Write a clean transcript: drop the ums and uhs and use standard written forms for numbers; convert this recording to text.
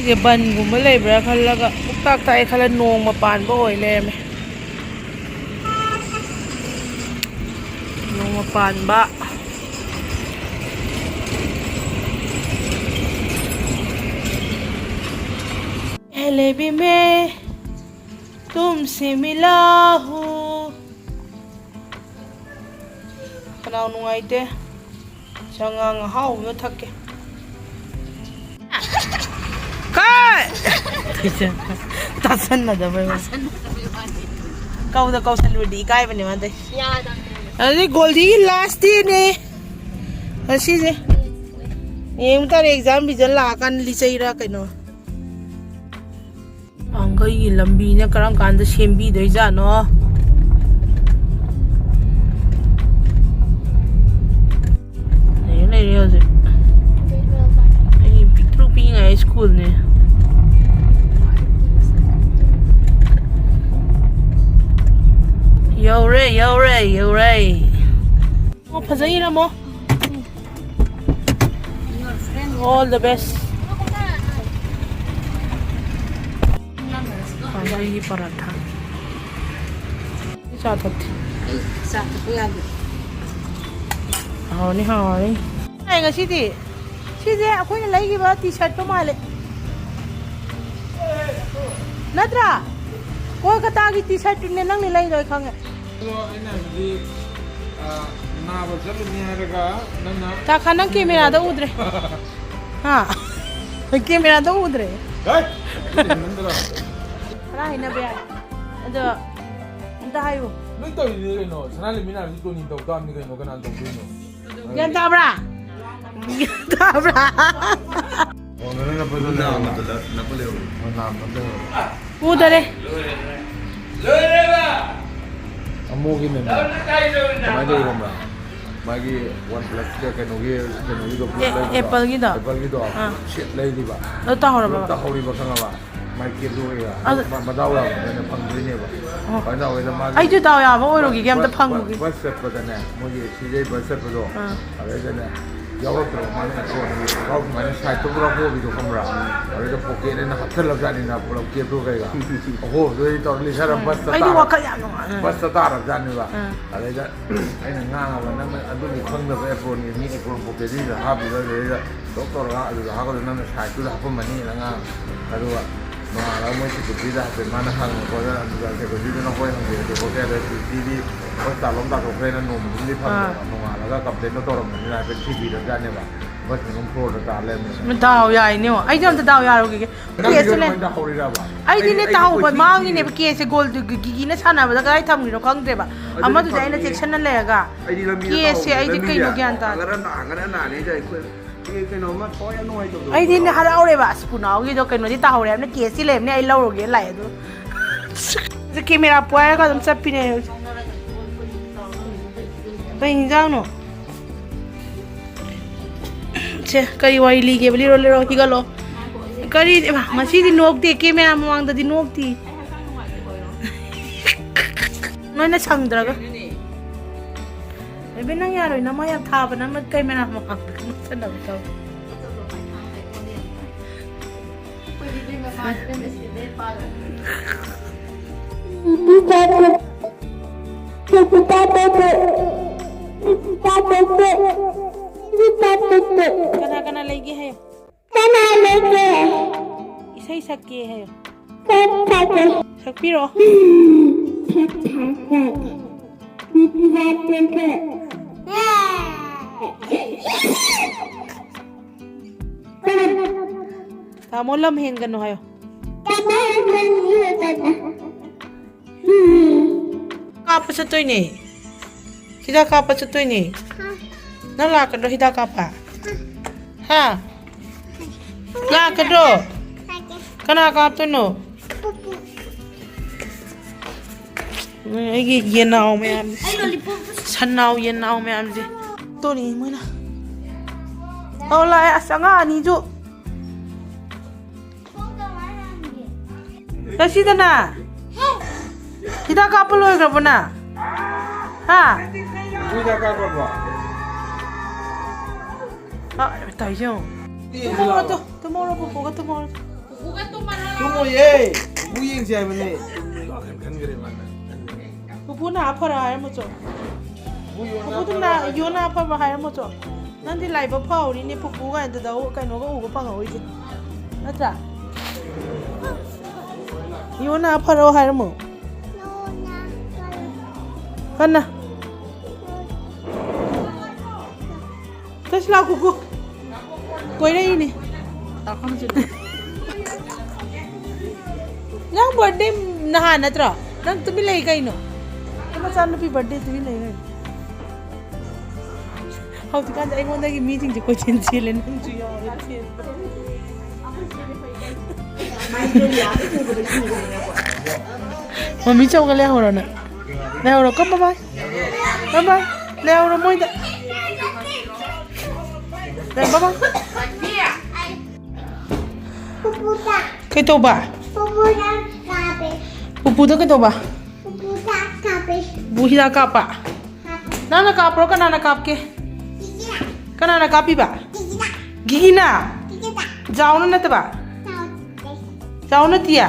ꯁꯤꯁꯦ ꯕꯟꯒꯨꯝꯕ ꯂꯩꯕ꯭ꯔꯥ ꯈꯜꯂꯒ ꯂꯣꯛꯇꯥꯛ ꯇꯥꯛꯑꯦ ꯈꯜꯂ ꯅꯣꯡꯃ ꯄꯥꯟꯕ ꯑꯣꯏ ꯂꯩꯔꯝꯃꯦ nongma panba elebi me tumse mila hu kanao nungaite changang hau no thakke kai tasan na da bai kau da kau saludi kai bane ma dai ya da अरे गोल्डी लास्ट डे ने असी जे ये मुतार एग्जाम रिजल्ट लाकान लिचैरा कइनो अंगई लंबी ने करम कांद सेमबी दइ जानो ने रे होजे आई पिक्ट्रू पिंग आई स्कूल ने Yore. Oh, pazayina mo. All the best. Panbagee paratha. Saat hote. Saat ko yan. Haoni. Ay nga sidi. Sidi ako na lagi ba t-shirt to male. Nadra. Ko ka tagi t-shirt ne nang nilay doy khang. Ta khanang camera da udre ha camera da udre ra hina be ado anta hayu noi to ni no sanale mina ri to ni to ta mi no kana to no yan ta bra ona na padu na pale udre lolle ba amogi ne mai dei romba magi OnePlus ka kenogi do apple gi do shit lai di ba lo ta hora ba ta hori ba kanga ba mai ke do ya ma daw la ne phang ni ne ba ba na we ma ai ju daw ya ba oi ro gi gam ta phang gi bus set ba da ne mo gi si dei bus set ba do are da ne yaw to ma ne ko ni ba ma ne sai to bra ko bi do kamra are da poke ne na hathal la jani na pro ke do ga ho do to li sara bus ta ai du wa ka ya no bus ta ra jani ba are da ai na nga ba na adu ni khang da ba pro ni ni pro poke di da ha bi da da doctor ga adu ha ko na sai tu da ha ma ni na nga adu wa ma la mo ti ti da pe ma na hang ko da adu da ke ko di na ko hang de ko ke da ti di ko ta lom da ko ke na no ni phang no ma la ga kap de no to ro ni na pe ti bi da jani ba bus ni ko pro da leมันดาวใหญ่เนี่ยไอ้จอมจะดาวใหญ่โอเคเคสเลยไอ้ที่เนี่ยดาวไปมากนี่เนี่ยเคสโกลด์กีน่ะชนะแบบก็ไอ้ทำนี่เราครั้งเดียวแบบอามาตัวใจเนี่ยเซ็กชันนั่นแหละก็เคสไอ้ที่ใครรู้กันตาไอ้ที่เนี่ยฮาราเอาเลยแบบสปูนเอาที่ตัวกันที่ตาเอาเลยเนี่ยเคสที่เลยเนี่ยไอ้เล่าโรเกะไหลตัวจะแคมราป่วยก็ต้องจับปีเนี่ยไปหิ้งจ้างเนาะche kari wari lige bali ro higalo kari masi di nok de camera mawang da di nok ti noi na changdra ga ebe nang yaro na maya tha ba na camera mawang san da ta Kana lagi hai isai sakke hai sakpiro tamo lam hen gano hayo kapa sa toy ni kita kapa sa toy ni nala ka do hida kapa ha la ka do kana ka to no ai gi yenao me am sanao yenao me am ji to ni mo na ola asanga ni ju Rasidana hida kapa lo ga bana ha hida kapa ba 아, 다이죠. tomorrow po, tomorrow. Bukan mana? Tunggu ye. Buying siya man eh. Kan gire man. Pupu na apa dah mo cok? Pupu tu na yo na apa bahaya mo cok? Nanti lai ba pau ni pupu kan tu tahu kan no ko pang oi je. Natra. Yo na apa bahaya mo? Kan na. Terus lah kuku. Koi dah ini. Tak kamu sudah. Yang birthday nahan natra. Nang tu bila ikai no. Kamu sana pi birthday tu bila ikai. How tu kan? Saya mau lagi meeting je kau cincin le nang tu ya. Mami cakap kalian orang nak. Leh orang kau bye bye. Bye bye. Leh orang mau ida. Leh bye bye. Cái tô bà Pupu tu cái tô bà Buhi dah kap pak Nana kap ro kan nana kap ke Kan nana kapi ba Gigi na Jauh na tu ba Jauh na tiya